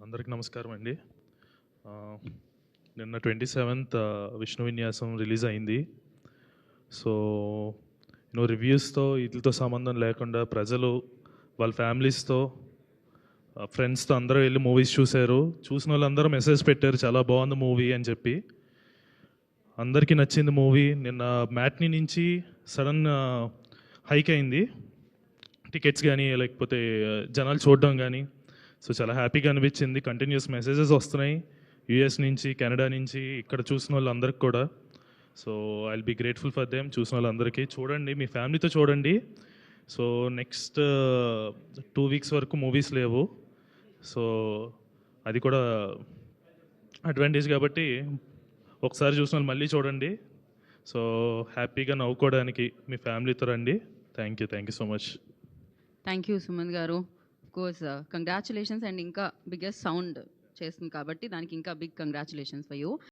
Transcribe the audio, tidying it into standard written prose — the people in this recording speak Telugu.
అందరికి నమస్కారం అండి. నిన్న 27th విష్ణు విన్యాసం రిలీజ్ అయింది. సో రివ్యూస్తో వీటితో సంబంధం లేకుండా ప్రజలు వాళ్ళ ఫ్యామిలీస్తో ఫ్రెండ్స్తో అందరూ వెళ్ళి మూవీస్ చూశారు. చూసిన వాళ్ళందరూ మెసేజ్ పెట్టారు చాలా బాగుంది మూవీ అని చెప్పి. అందరికీ నచ్చింది మూవీ. నిన్న మ్యాట్నీ నుంచి సడన్ హైక్ అయింది టికెట్స్ కానీ, లేకపోతే జనాలు చూడడం కానీ. సో చాలా హ్యాపీగా అనిపించింది. కంటిన్యూస్ మెసేజెస్ వస్తున్నాయి యూఎస్ నుంచి, కెనడా నుంచి, ఇక్కడ చూసిన వాళ్ళందరికీ కూడా. So I will be grateful for them. చూసిన వాళ్ళందరికీ చూడండి, మీ ఫ్యామిలీతో చూడండి. సో నెక్స్ట్ 2 weeks వరకు మూవీస్ లేవు. సో అది కూడా అడ్వాంటేజ్ కాబట్టి ఒకసారి చూసిన వాళ్ళు మళ్ళీ చూడండి. సో హ్యాపీగా నవ్వుకోవడానికి మీ ఫ్యామిలీతో రండి. Thank you so much. Thank you Sumanth garu. Course congratulations. And ఇంకా బిగ్గెస్ట్ సౌండ్ చేస్తుంది కాబట్టి దానికి ఇంకా బిగ్ కంగ్రాచులేషన్స్ ఫర్ యూ.